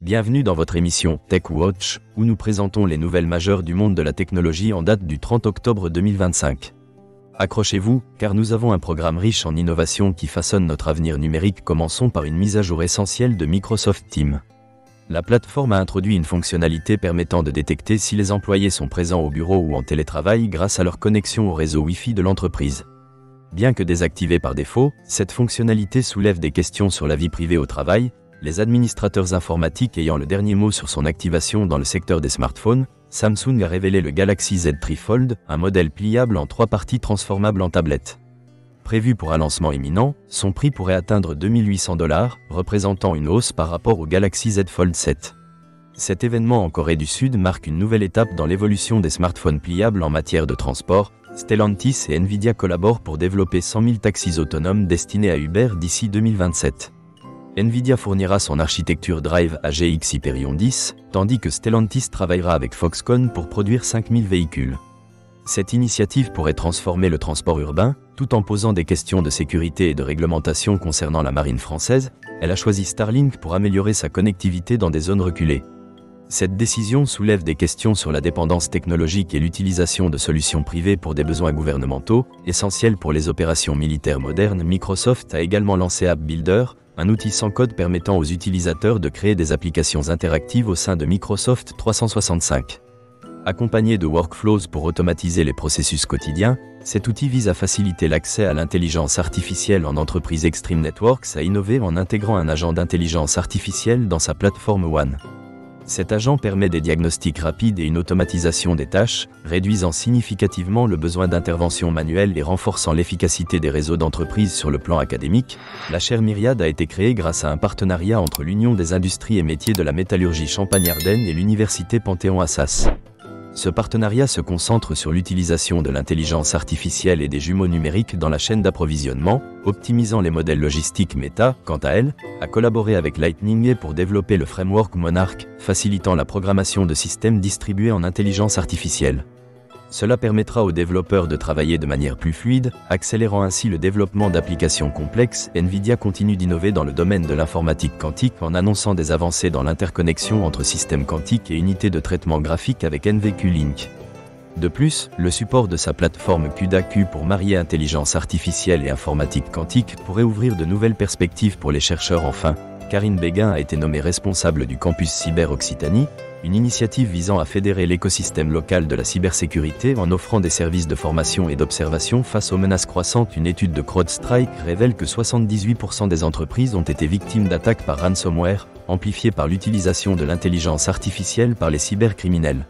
Bienvenue dans votre émission Tech Watch, où nous présentons les nouvelles majeures du monde de la technologie en date du 30 octobre 2025. Accrochez-vous, car nous avons un programme riche en innovations qui façonne notre avenir numérique. Commençons par une mise à jour essentielle de Microsoft Teams. La plateforme a introduit une fonctionnalité permettant de détecter si les employés sont présents au bureau ou en télétravail grâce à leur connexion au réseau Wi-Fi de l'entreprise. Bien que désactivée par défaut, cette fonctionnalité soulève des questions sur la vie privée au travail, les administrateurs informatiques ayant le dernier mot sur son activation dans le secteur des smartphones. Samsung a révélé le Galaxy Z3 Fold, un modèle pliable en 3 parties transformable en tablette. Prévu pour un lancement imminent, son prix pourrait atteindre $2800, représentant une hausse par rapport au Galaxy Z Fold 7. Cet événement en Corée du Sud marque une nouvelle étape dans l'évolution des smartphones pliables en matière de transport. Stellantis et Nvidia collaborent pour développer 100 000 taxis autonomes destinés à Uber d'ici 2027. Nvidia fournira son architecture Drive AGX Hyperion 10, tandis que Stellantis travaillera avec Foxconn pour produire 5000 véhicules. Cette initiative pourrait transformer le transport urbain, tout en posant des questions de sécurité et de réglementation concernant la marine française. Elle a choisi Starlink pour améliorer sa connectivité dans des zones reculées. Cette décision soulève des questions sur la dépendance technologique et l'utilisation de solutions privées pour des besoins gouvernementaux, essentiels pour les opérations militaires modernes. Microsoft a également lancé App Builder, un outil sans code permettant aux utilisateurs de créer des applications interactives au sein de Microsoft 365. Accompagné de workflows pour automatiser les processus quotidiens, cet outil vise à faciliter l'accès à l'intelligence artificielle en entreprise. Extreme Networks a innové en intégrant un agent d'intelligence artificielle dans sa plateforme One. Cet agent permet des diagnostics rapides et une automatisation des tâches, réduisant significativement le besoin d'intervention manuelle et renforçant l'efficacité des réseaux d'entreprises. Sur le plan académique, la chaire Myriad a été créée grâce à un partenariat entre l'Union des industries et métiers de la métallurgie Champagne-Ardenne et l'Université Panthéon-Assas. Ce partenariat se concentre sur l'utilisation de l'intelligence artificielle et des jumeaux numériques dans la chaîne d'approvisionnement, optimisant les modèles logistiques. Meta, quant à elle, a collaboré avec Lightning pour développer le framework Monarch, facilitant la programmation de systèmes distribués en intelligence artificielle. Cela permettra aux développeurs de travailler de manière plus fluide, accélérant ainsi le développement d'applications complexes. Nvidia continue d'innover dans le domaine de l'informatique quantique en annonçant des avancées dans l'interconnexion entre systèmes quantiques et unités de traitement graphique avec NVQ-Link. De plus, le support de sa plateforme CUDA-Q pour marier intelligence artificielle et informatique quantique pourrait ouvrir de nouvelles perspectives pour les chercheurs. Enfin, Karine Béguin a été nommée responsable du campus Cyber Occitanie, une initiative visant à fédérer l'écosystème local de la cybersécurité en offrant des services de formation et d'observation face aux menaces croissantes. Une étude de CrowdStrike révèle que 78% des entreprises ont été victimes d'attaques par ransomware, amplifiées par l'utilisation de l'intelligence artificielle par les cybercriminels.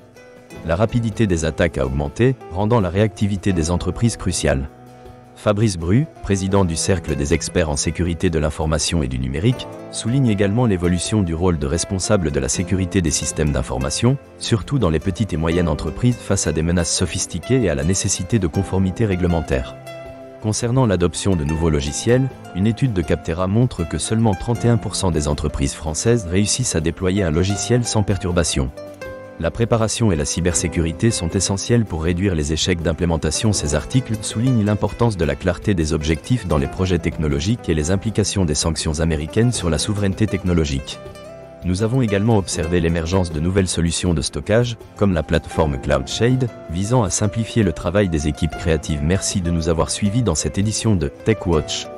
La rapidité des attaques a augmenté, rendant la réactivité des entreprises cruciale. Fabrice Bru, président du Cercle des experts en sécurité de l'information et du numérique, souligne également l'évolution du rôle de responsable de la sécurité des systèmes d'information, surtout dans les petites et moyennes entreprises face à des menaces sophistiquées et à la nécessité de conformité réglementaire. Concernant l'adoption de nouveaux logiciels, une étude de Capterra montre que seulement 31% des entreprises françaises réussissent à déployer un logiciel sans perturbation. La préparation et la cybersécurité sont essentielles pour réduire les échecs d'implémentation. Ces articles soulignent l'importance de la clarté des objectifs dans les projets technologiques et les implications des sanctions américaines sur la souveraineté technologique. Nous avons également observé l'émergence de nouvelles solutions de stockage, comme la plateforme CloudShade, visant à simplifier le travail des équipes créatives. Merci de nous avoir suivis dans cette édition de Tech Watch.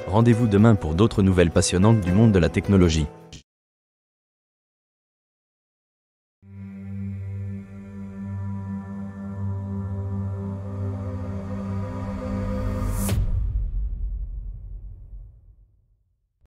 Rendez-vous demain pour d'autres nouvelles passionnantes du monde de la technologie.